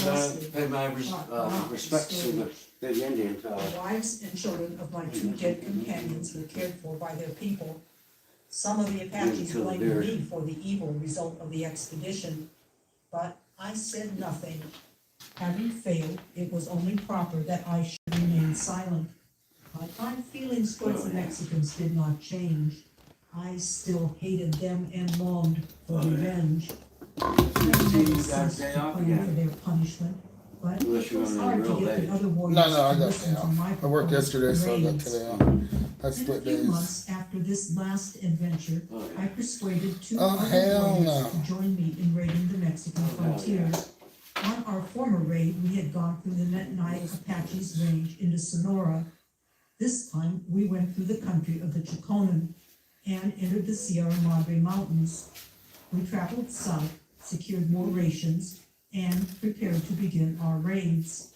Lastly, pay my not respects to the Indian the fellow. wives and children of my two dead companions were cared for by their people. Some of the Apaches Kill a blamed deer. me for the evil result of the expedition, but I said nothing. Having failed, it was only proper that I should remain silent. But my feelings towards the Mexicans did not change. I still hated them and longed for revenge. I never ceased to plan for their punishment, but Unless it you're was on a hard to real get day. the other warriors No, I to got listen day to off. my I worked proposed yesterday, so I got raids. today off. That's In a split few days. months after this last adventure, I persuaded two Oh, other hell warriors no. to join me in raiding the Mexican frontier. On our former raid, we had gone through the Nenai Apaches range into Sonora. This time, we went through the country of the Chiconan and entered the Sierra Madre Mountains. We traveled south, secured more rations, and prepared to begin our raids.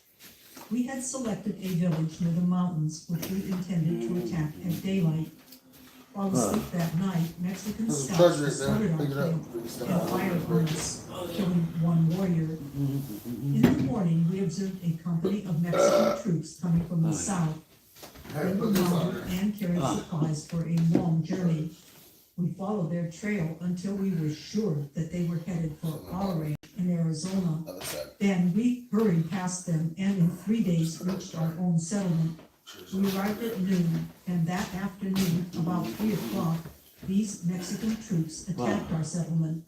We had selected a village near the mountains, which we intended to attack at daylight. While asleep that night, Mexican There's a scouts treasure right started there. our Pick it up. camp Bring stuff and out. fired on us, killing one warrior. In the morning, we observed a company of Mexican troops coming from the south. Hey, They were put this on mounted there. and carried supplies for a long journey. We followed their trail until we were sure that they were headed for our ranch in Arizona. Other side. Then we hurried past them and in 3 days reached our own settlement. We arrived at noon, and that afternoon, about 3 o'clock, these Mexican troops attacked our settlement.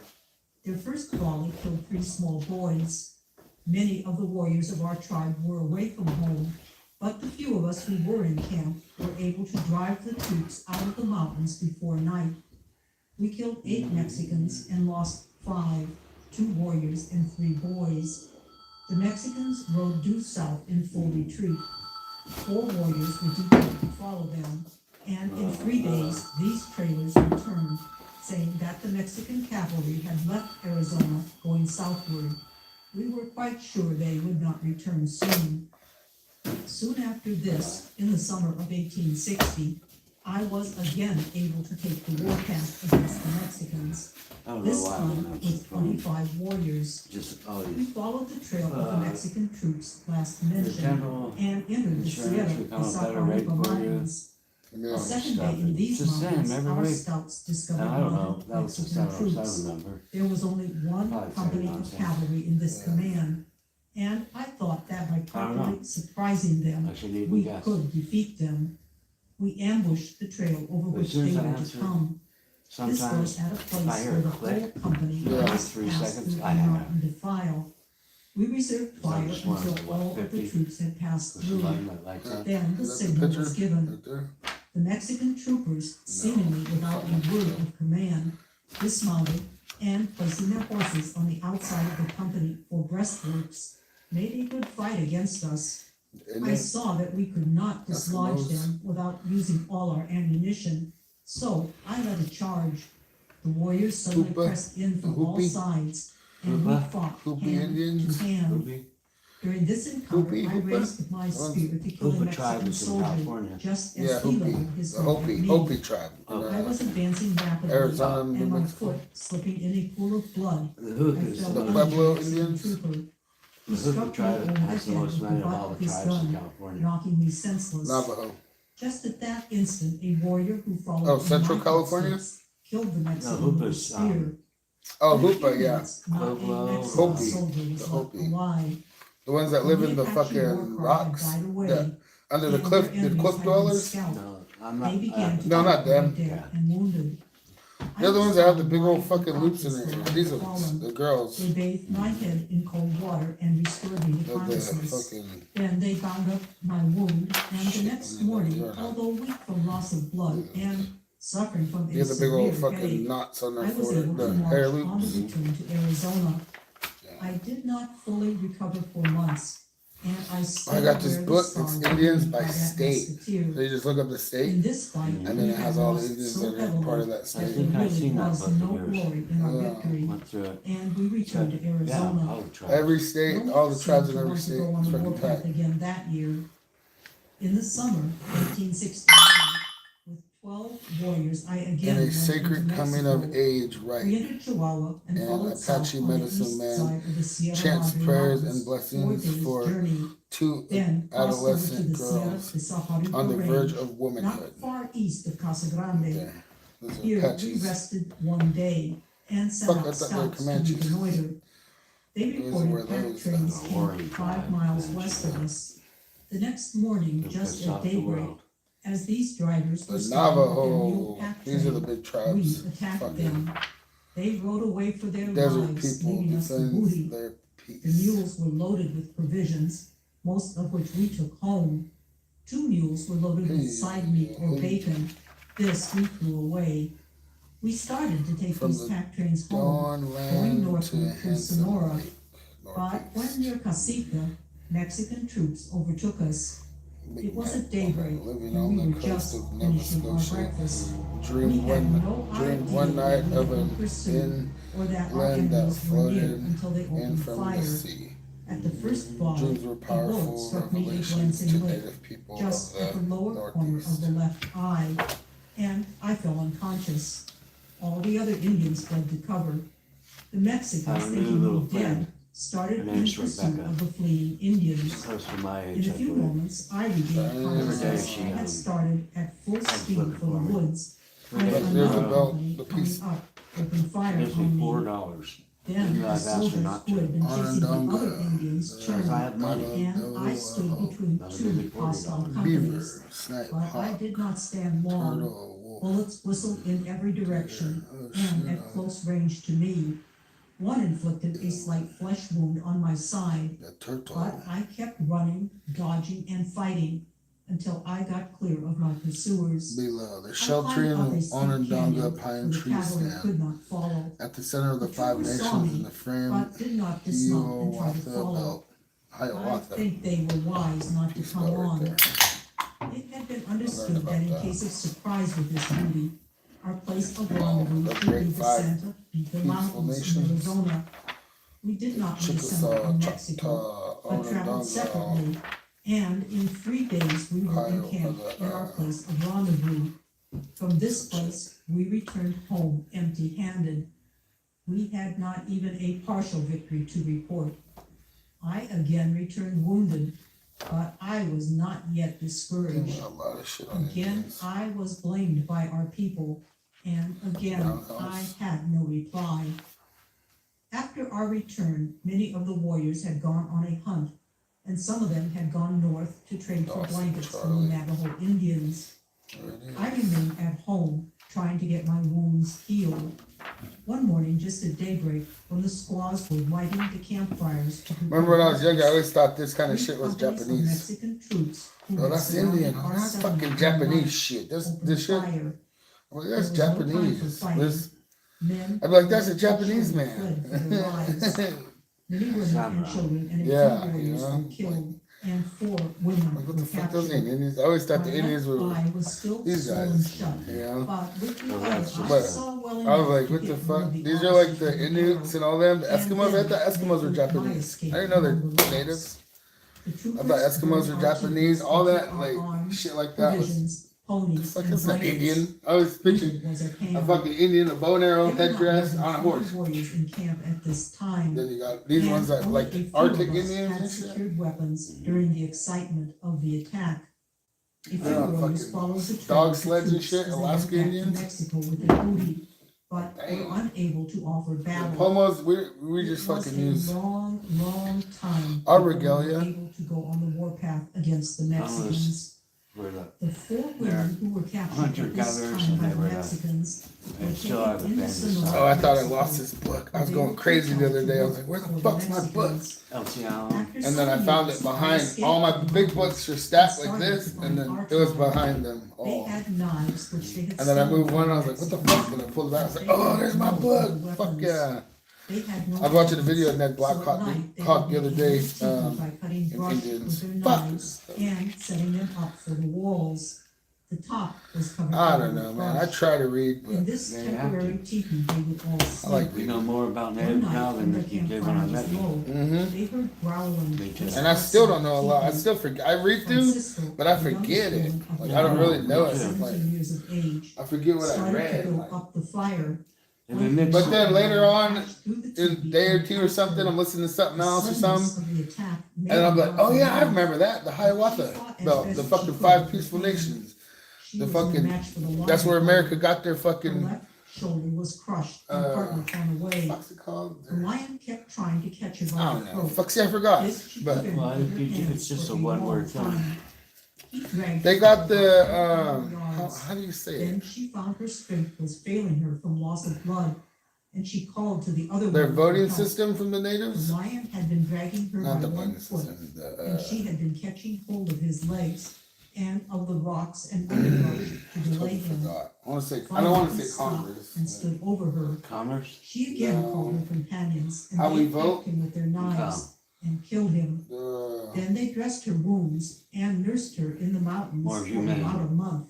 Their first volley killed 3 small boys. Many of the warriors of our tribe were away from home, but the few of us who were in camp were able to drive the troops out of the mountains before night. We killed 8 Mexicans and lost 5, 2 warriors and 3 boys. The Mexicans rode due south in full retreat. 4 warriors were detailed to follow them, and in 3 days, these trailers returned, saying that the Mexican cavalry had left Arizona going southward. We were quite sure they would not return soon. Soon after this, in the summer of 1860, I was again able to take the warpath against the Mexicans. I don't know This why. time with 25 warriors. Just We followed the trail of the Mexican troops last mentioned general and entered the insurance Sierra become de a better rate Sacramento for you. Mountains. Yeah. A second day stuff. in these It's the same mountains, every our week. scouts discovered I don't know, mounted that was the Mexican 707 troops. number. There was only one Probably company very of nonsense. cavalry in this Yeah. command, and I thought that by I don't properly know. surprising them, I should even we guess. could defeat them. We ambushed the trail over But which as soon they as I were to answer, come. This Sometimes was at a I place hear where a the whole click, company Yeah. must 3 pass seconds, through I a have it. mountain defile. We reserved fire just one until of the, what, all of the 50? troops had passed There's through. somebody that likes it. Then the Is that the signal picture? was given. Right there. The Mexican troopers, seemingly without a word of command, dismounted and placing their horses on the outside of the company for breastworks, made a good fight against us. And I then, saw that we could not dislodge Eskimos. them without using all our ammunition, so I led a charge. The warriors suddenly Hoopa. pressed in from all Hoopy. sides, and we Hoopa. fought Hoopy hand Indians. to hand. Ruby. During this encounter, Hoopy, I Hoopa. raised my spear to kill a Hoopa tribe Mexican is in soldier, California. just yeah, as he leveled Hopi. his The gun at Hopi. me. Hopi tribe. Oh. I was advancing rapidly, Arizona, New and my Mexico. foot slipping in a pool of blood. The I Hookahs, fell The under Pueblo a Mexican Indians? trooper, the who struck Hookah me tribe over the has the head most with the money of butt all of the his tribes in gun, California. knocking me senseless. Navajo. Just at that instant, a warrior who followed Oh, in Central my California? footsteps killed the Mexican No, with a Hoopa's, spear. Oh, In a few Hoopa, yeah. minutes, not a Pueblo. Mexican Hopi. soldier was The left Hopi. alive. The ones that live in the Apache war fucking cry rocks. had died away, that- under the and cliff, their the enemies cliff had been dwellers. scalped. No, I'm not. They began to No, not take their them. dead Yeah. and wounded. They're the ones that have the big old fucking I loops in was their lying These on are the fallen. the girls. They bathed my head in cold water and restored me to The consciousness. fucking. Then they bound up my wound, and the next Shit, morning, you're not- although weak from loss of blood and suffering from They a have the big old severe fucking headache, knots on I their was forehead. able to The march hair on loops. the return to Arizona. Yeah. I did not fully recover for months, and I still I got this wear the book, scars it's Indians given by that state. musketeer. So you just look up the state, In this fight, and then we it has had all the lost Indians so that are part heavily of that that state. there think I've really seen that was book of no yours. glory in our Yeah. victory, Went through it. and we returned to Yeah, Arizona. all the tribes. Every state, No all the one tribes seemed in to every want to state go on is the fucking warpath tight. again that year. In the summer, 1869, with 12 warriors, I again In a went sacred into coming Mexico. of age We rite. entered Chihuahua and And followed south Apache on the medicine east man side of the Sierra chants Madre prayers Mountains, and 4 blessings days for journey. two Then crossed over to adolescent the Sierra girls de Sahuarico on the verge Range, of womanhood. not far east of Casa Grande. Yeah, those are Here we Apaches. rested one day and sent Fuck, I out thought they were scouts to Comanches. reconnoiter. They Those were reported pack those, trains warring camped tribe, 5 miles Comanche, west of yeah. us. The next morning, Who just pissed at off the daybreak, world. as these drivers were The starting with their mule Navajo. pack These are the train, big tribes. we attacked Fucking them. They rode away for their desert lives, people leaving us the defend booty. their The peace. mules were loaded with provisions, most of which we took home. 2 mules were loaded with side meat or bacon. This we threw away. We started to take From these the pack trains home, Dawn going land to northward through Hanson Sonora. Lake. But when near Casica, Mexican troops overtook us. It was at daybreak, Living and on we the were coast just of Nova finishing our Scotia. breakfast. We During had one no during idea night that we of had been an pursued, or that our inland that enemies were near flooded until they in opened from fire. the sea. At the first bar, Dreams were a bullet powerful struck me a revelations to glancing lick, native people just of at the the lower corner of Northeast. the left eye, and I fell unconscious. All the other Indians fled to cover. The Mexicans, I have a new thinking little me dead, friend. started Her in name's pursuit Rebecca. of the fleeing Indians. Close to my In age, a I few believe. moments, I regained Every consciousness. day she, I had um, started at full speed looking for the for me. woods, when Rebecca, there's a another belt, company the coming piece. up opened fire Gives me on me. $4. Then Maybe the I've asked her soldiers not who to. had been chasing the Onondaga. other Indians Because turned, I had money. and I stood between That'll 2 give me hostile $40. Beaver, companies. snipe, But I hawk, did not stand long. turtle, wolf. Bullets whistled in every direction, and at close range to me. One inflicted a slight flesh wound on my side, The turtle. but I kept running, dodging, and fighting until I got clear of my pursuers. Below, the I sheltering climbed up a steep Onondaga canyon pine where the tree cavalry stand. could not follow, At the center of the The five troopers saw nations me, in the frame, but did not dismount and try to Hiawatha follow. belt. I Hiawatha. think they were wise not to Peace come belt right on. there. It had been understood about that in that. case of surprise with this booty, our place of rendezvous the should be great the five Santa Fe peaceful Mountains in nations. Arizona. We did not reassemble Chickasaw, in Mexico, Choctaw, but traveled Onondaga. separately, and in 3 days we were encamped in our place of rendezvous. From this place, we returned home empty-handed. We had not even a partial victory to report. I again returned wounded, but I was not yet discouraged. A lot of shit on Again, Indians. I was blamed by our people, and again, I had no reply. After our return, many of the warriors had gone on a hunt, and some of them had gone north to trade for Dawson, blankets from Charlie. the Navajo Indians. There it is. I remained at home, trying to get my wounds healed. One morning, just at daybreak, when the squaws were lighting the campfires to Remember when I was younger, I always thought this kind of three shit was companies of Japanese. Mexican troops who No, had that's surrounded Indian. our That's settlement fucking all Japanese night shit. This opened shit. fire. Well, There that's was no time for Japanese. fighting. This, Men, I'd be like, that's a women, and Japanese children man. fled for their lives. Many women and Samurai. children and a Yeah, few warriors you know, were killed, and 4 women Like, what were the fuck those captured. Indians? I always thought the My Indians left were, eye was still these swollen guys, shut, you know? but with the Well, eye, that's I just- saw well I was enough like, to what the get one fuck? of the These are like the officers in Inuits and all them, the And Eskimos. I then thought Eskimos were they put my Japanese. escape I didn't know they're on the rocks. natives. The I troopers thought Eskimos burned were our Japanese. chiefs All and that, took our like, arms, shit like that was, provisions, the ponies, fuck and is that blankets. Indian? I was picturing Food was at a hand. fucking Indian, a bow and arrow, There were not headdress more on a than horse. 40 warriors in camp at this time. Then you got these and ones that only like a few Arctic of us Indians had and shit. secured weapons during the excitement of the attack. A few They're not warriors fucking followed the trail dog of the sleds and troops shit, as they went Alaska back to Indians. Mexico with the booty, but Damn. were unable to offer The battle. Pomos, we just It was fucking a use long time our before we were regalia. able to go on the warpath against the Mexicans. Where the, The 4 women who were captured hunter at this gatherers time and by they the were the- Mexicans were they still are the taken into famous. Sonora, Oh, I thought I Mexico, lost this book. I was where they going were crazy the other to day. I was work like, where for the the fuck's my book? Mexicans. LT Allen. After And then some I found years, it behind escaped all my from big the books are stacked like started this, to and find then our it was tribe. behind them They all. had knives which they had And then I stolen moved one, from I was like, what the Mexico. fuck? And I pulled it out. I was like, oh, there's my book. Fuck yeah. They had no I was watching a weapons. video of Ned Black So at Hawk night, they Hawk would the other make day Indian teepee by cutting in brush Indians. with their Fuck. knives and setting them up for the walls. The top was covered. I over don't know, with man. I brush. try to read, In but this They have temporary to. teepee, they would all sleep. like We know more about One natives night, now when than the you did when I campfire met was you. low, mm-hmm. they heard growling. They just And I still outside don't know a the lot. I teepee. still forget. I read through, Francisco, but I the forget youngest it. woman of Like the I don't group, really know it. 17 Like years of age, I forget what I started to read. go Like, up the fire. And then Nick, But then later on, Passed through the in a teepee day or and two or attacked something, her. I'm listening to something The else or suddenness something, of the attack made and I'm her like, drop oh her yeah, I knife. remember that. The Hiawatha, the fucking 5 peaceful nations. She The was no fucking match for the that's where lion America fighter. got their Her fucking left shoulder was crushed and partly torn away. what's it called? The lion kept trying to catch her by I the don't know. throat. Fuck, see, I forgot. This she But prevented Well, with her it's hands just for a one-word long thing. time. He dragged they her got for the about 100 yards. how do you say Then it? she found her strength was failing her from loss of blood, and she called to the other Their women for voting help. system from the The natives? lion had been dragging her Not by the one voting foot, system. and she had been catching hold of his legs and of the rocks and underbrush to delay Totally him. forgot. I want to say I don't want to say Stopped Congress. and stood over her. Commerce? She again No. called her companions, and How they we attacked vote? him with their knives and killed him. Then they dressed her wounds and nursed her in the mountains More for humane. about a month.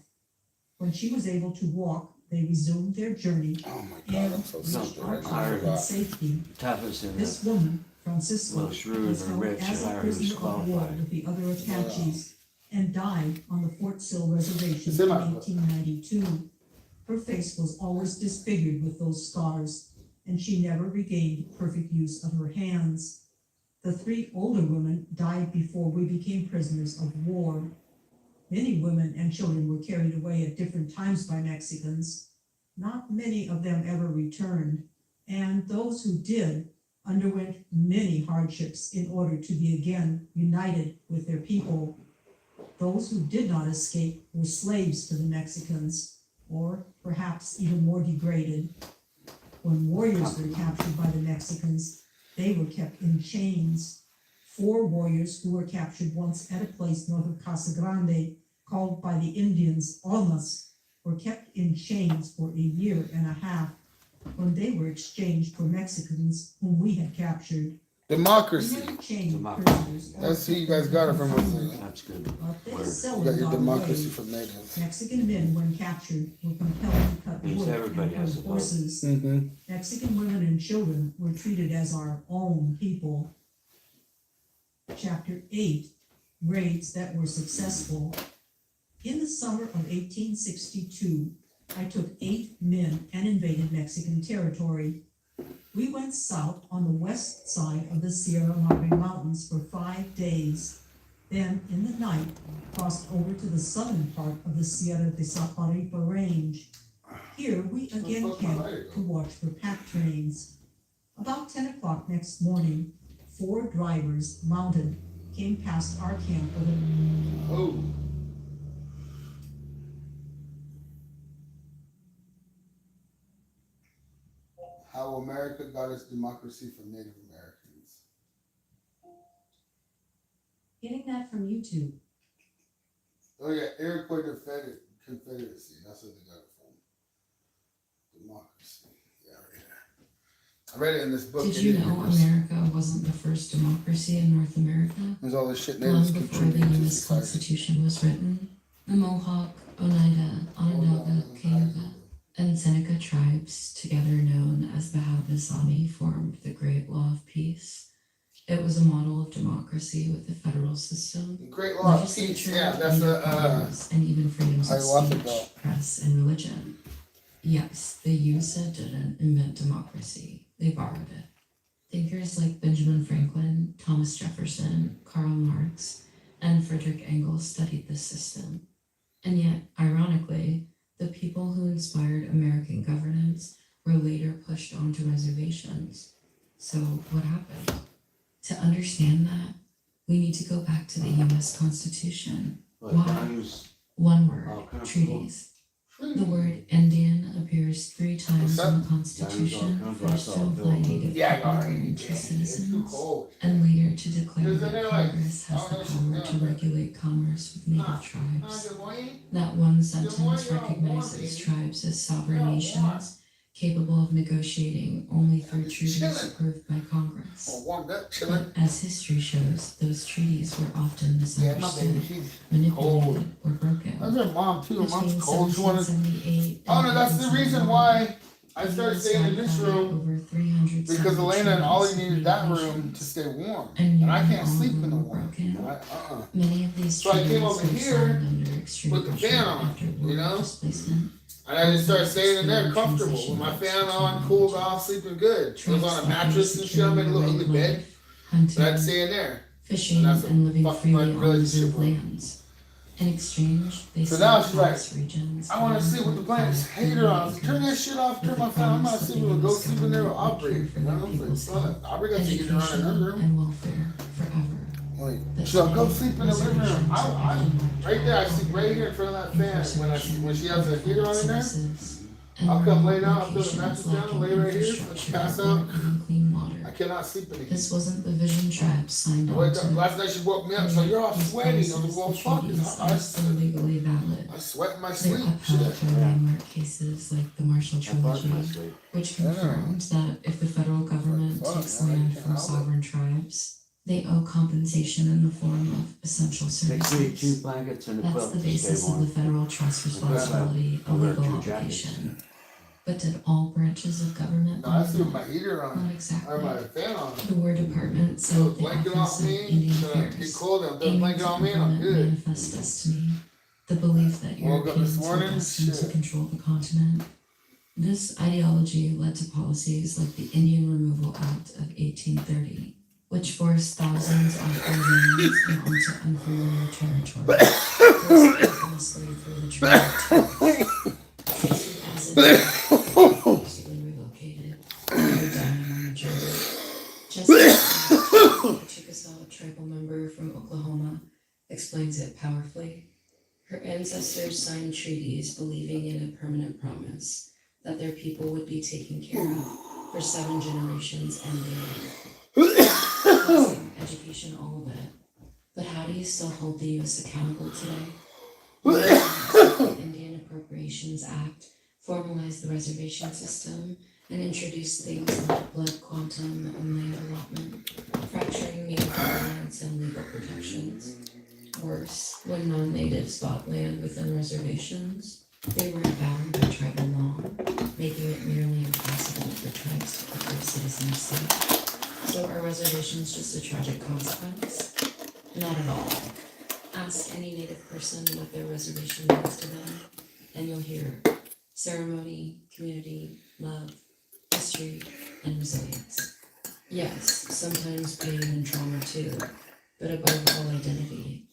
When she was able to walk, they resumed their journey Oh my god, and I'm so reached stupid our right now. I tribe in forgot. safety. Tapas in This it. woman, Francisco, Well, shrewd was or held rich, as a or who's prisoner of war qualified. with the other Apaches and died on the Fort Sill Reservation It's in in my book. 1892. Her face was always disfigured with those scars, and she never regained perfect use of her hands. The 3 older women died before we became prisoners of war. Many women and children were carried away at different times by Mexicans. Not many of them ever returned, and those who did underwent many hardships in order to be again united with their people. Those who did not escape were slaves to the Mexicans, or perhaps even more degraded. When warriors were captured by the Mexicans, they were kept in chains. 4 warriors who were captured once at a place north of Casa Grande, called by the Indians Almas, were kept in chains for a year and a half when they were exchanged for Mexicans whom we had captured. We Democracy. never chained Democracy. prisoners or That's who you kept them guys got it in from. confinement, That's good. but they Word. You seldom got your got democracy away. from natives. Mexican men, when captured, were compelled to cut Means wood everybody and has herd a vote. horses. Mm-hmm. Mexican women and children were treated as our own people. Chapter 8, Raids that were successful. In the summer of 1862, I took 8 men and invaded Mexican territory. We went south on the west side of the Sierra Madre Mountains for 5 days. Then, in the night, crossed over to the southern part of the Sierra de Saparipa Range. Here, we again fuck my camped lighter go? to watch for pack trains. About 10 o'clock next morning, 4 drivers, mounted, came past our camp with a Oh. How America got its democracy from Native Americans. Getting that from YouTube. Oh yeah, Iroquois Confederacy. That's where they got it from. Democracy. Yeah, right here. I read it in this book. Did you Indian know Rivers. America wasn't the first democracy in North America? There's all this shit Long natives before the contributed to U.S. society. Constitution was written, the Mohawk, Oneida, Onondaga, Cayuga, and Seneca tribes, together known as the Haudenosaunee, formed the Great Law of Peace. It was a model of democracy with a federal system, Great law of peace. legislature, Yeah, that's legal a powers, and even freedoms of Hiawatha speech, Belt. press, and religion. Yes, the USA didn't invent democracy, they borrowed it. Thinkers like Benjamin Franklin, Thomas Jefferson, Karl Marx, and Frederick Engels studied this system. And yet, ironically, the people who inspired American governance were later pushed onto reservations. So what happened? To understand that, we need to go back to the US Constitution. But Why? guns, One word, all kinds of treaties. The word Indian appears 3 times in the Constitution, Guns, all first to kinds of imply bills. Native Yeah, people all and right. interest It's too citizens, cold. and later to declare Is that it like- Congress has the oh, power to no. regulate commerce with Native tribes. Good morning. That one sentence morning, recognizes tribes as sovereign nations capable of negotiating only through Just treaties chilling. approved by Congress. Oh, warmed up, chilling. But as history shows, those treaties were often Yeah, my baby, misunderstood, she's manipulated, cold. or broken. That's her mom too. Her Between mom's cold. She wanted. 1778 Oh no, and that's the reason 1871, why I the started US staying in this ratified room over 300 because separate Elena and Ollie treaties with needed that native room to nations. stay warm, And and I nearly can't all sleep of in the them were warm. broken. Many of these So I came treaties over were here signed under extreme with the pressure fan on, after you war know? displacement. And I just started staying in there comfortable with my fan on, cooled off, sleeping good. It was on a mattress and shit. I made a little ugly bed, but I'd stay in there. Fishing that's and living fucking freely my on relationship reserved with her. lands. In exchange, they So sent now she's like, vast regions I want to of sleep with the planets. 1.5 Hater on. billion Turn that acres shit off. Turn with my the fan. I'm not promise that sleeping the with. Go US sleep in there with government would Aubrey. care for You their know, it's people's like, health, Aubrey got to get around in her education, room. and welfare forever. Like, But she's like, go today, sleep in the living room. reservations are I, often marked right there, I by sleep right here in front of that fan. When she has a heater on in there, services, and I'll come lay remote down, I'll throw the locations mattress down, lacking lay right here, infrastructure pass or out. even clean water. I cannot sleep in the heat. This wasn't the vision tribe signed I on wake up, to. last night she woke me up, so you're all These sweaty. I was like, promises, well, the fuck, treaties it's are still legally valid. I sweat in my They're sleep. upheld Shit. by landmark cases like the Marshall I thought Trilogy, my sleep. which confirmed that if the federal government Fuck, takes man, I land can't from help it. sovereign tribes, they owe compensation in the form of essential Take me 2 services. blankets and a That's quilt the to stay basis of the warm. federal trust responsibility, a I'll wear legal 2 jackets. obligation. But did all branches of government No, I honor sleep with that? my heater Not on, or exactly. my fan on. The War Department So said the the blanket off Office of me, Indian so I get Affairs cold, they'll throw the aimed blanket to on me and I'm implement good. manifestus to me, the belief that Woke up this Europeans were morning, destined to shit. control the continent. This ideology led to policies like the Indian Removal Act of 1830, which forced thousands of Indians and onto unfamiliar territory, first infamously through the Treaty of Terms. Tasted acid, forcibly relocated, or dying on the journey. Just as the Chickasaw tribal member from Oklahoma explains it powerfully, her ancestors signed treaties believing in a permanent promise that their people would be taken care of for 7 generations and beyond. Housing, education, all of it. But how do you still hold the U.S. accountable today? The Indian Appropriations Act formalized the reservation system and introduced things like blood quantum and land allotment, fracturing meaningful rights and legal protections. Worse, when non-natives bought land within reservations, they were bound by tribal law, making it nearly impossible for tribes to put their citizens safe. So are reservations just a tragic consequence? Not at all. Ask any native person what their reservation means to them, and you'll hear ceremony, community, love, history, and resilience. Yes, sometimes pain and trauma too, but above all, identity.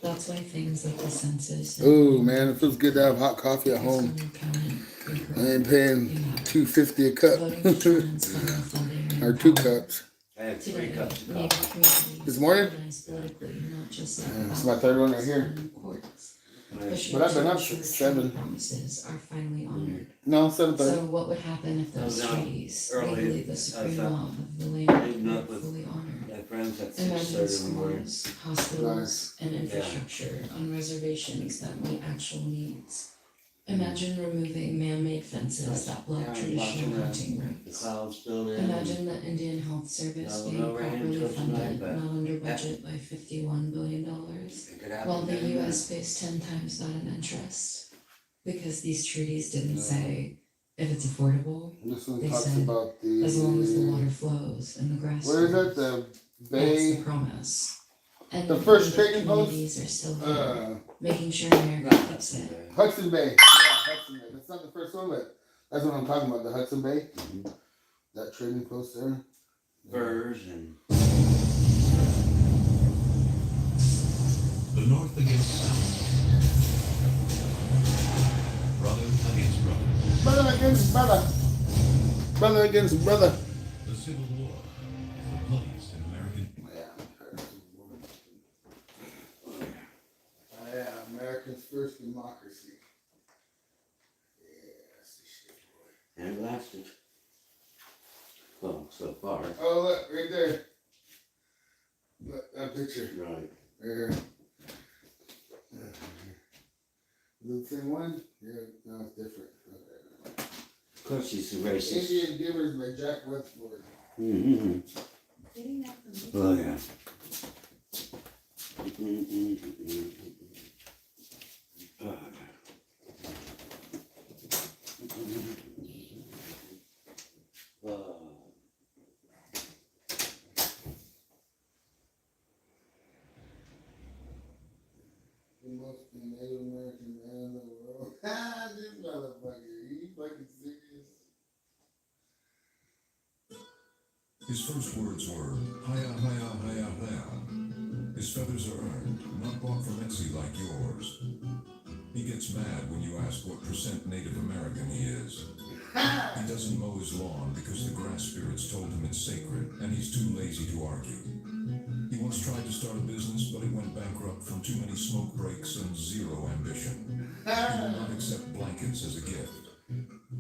That's why things like the census. Ooh, man, it feels good to have hot coffee at home. I ain't paying $2.50 a cup. Or 2 cups. I had 3 Today, cups of Native coffee. communities This morning? organize politically, not just like Yeah, this is my 3rd one right here. courts. But I've been up since 7. Promises are finally honored. No, 7:30. So what would happen if those I was out treaties, early. legally the I was supreme out law of the meeting land, up were with fully honored? My friends at Imagine 6:30 in the morning. schools, hospitals, and infrastructure on reservations that meet actual needs. Imagine removing man-made fences that block Yeah, traditional watching the- hunting The routes. clouds build in. Imagine the Indian Health Service No, being no rain properly until tonight, funded, but- not under budget by $51 billion, It could happen while the any US pays 10 times that in interest. Because these treaties didn't say if it's affordable, This one They talks said, about the. as long as the water flows and the grass Where is grows. that? The That's Bay. the promise. And The first native trading post? communities are still here, Uh, making sure America keeps it. Hudson Bay. Yeah, Hudson Bay. That's not the first one, but that's what I'm talking about. The Hudson Bay. Mhm. That trading post there. Furs and The North against South. Brother against brother. Brother against brother. Brother against brother. The Civil War. The bloodiest in American. Yeah, America's first democracy. Yeah, that's the shit, boy. and it lasted. Well, so far. Oh, look, right there. Look, that picture. Right. Right here. Is it the same one? Yeah, no, it's different. Okay. Of course she's racist. Indian Givers by Jack Westford. Mm-hmm. Getting that from me. Oh, yeah. Oh, The most Native American man in the world. Ah, this motherfucker. You fucking serious? His first words were, hiya, hiya, hiya, hiya. His feathers are earned, not bought from Etsy like yours. He gets mad when you ask what % Native American he is. He doesn't mow his lawn because the grass spirits told him it's sacred, and he's too lazy to argue. He once tried to start a business, but it went bankrupt from too many smoke breaks and zero ambition. He will not accept blankets as a gift.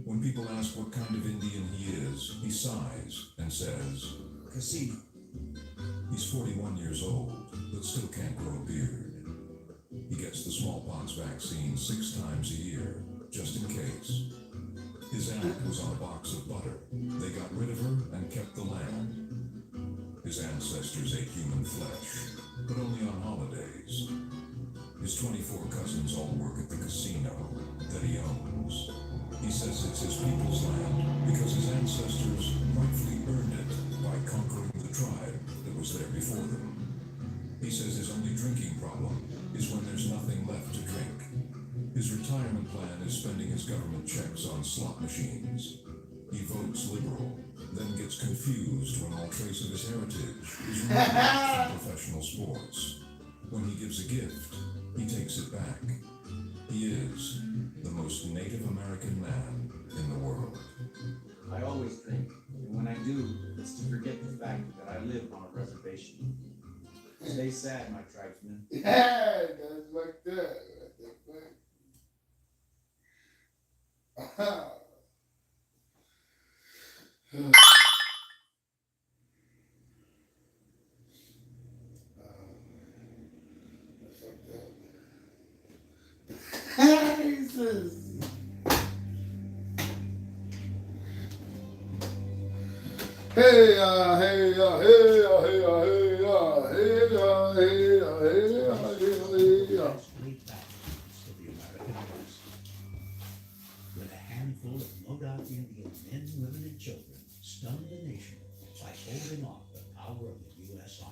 When people ask what kind of Indian he is, he sighs and says, Casino. He's 41 years old, but still can't grow a beard. He gets the smallpox vaccine 6 times a year, just in case. His aunt was on a box of butter. They got rid of her and kept the land. His ancestors ate human flesh, but only on holidays. His 24 cousins all work at the casino that he owns. He says it's his people's land because his ancestors rightfully earned it by conquering the tribe that was there before them. He says his only drinking problem is when there's nothing left to drink. His retirement plan is spending his government checks on slot machines. He votes liberal, then gets confused when all trace of his heritage is removed from professional sports. When he gives a gift, he takes it back. He is the most Native American man in the world. I always think, and when I do, it's to forget the fact that I live on a reservation. Stay sad, my tribesmen. Yeah, that's like that. What the fuck? Jesus. Hey, hey, hey, hey, hey, hey, hey, Late battles of the American West. When a handful of Modoc Indian men, women, and children stunned the nation by holding off the power of the U.S. Army.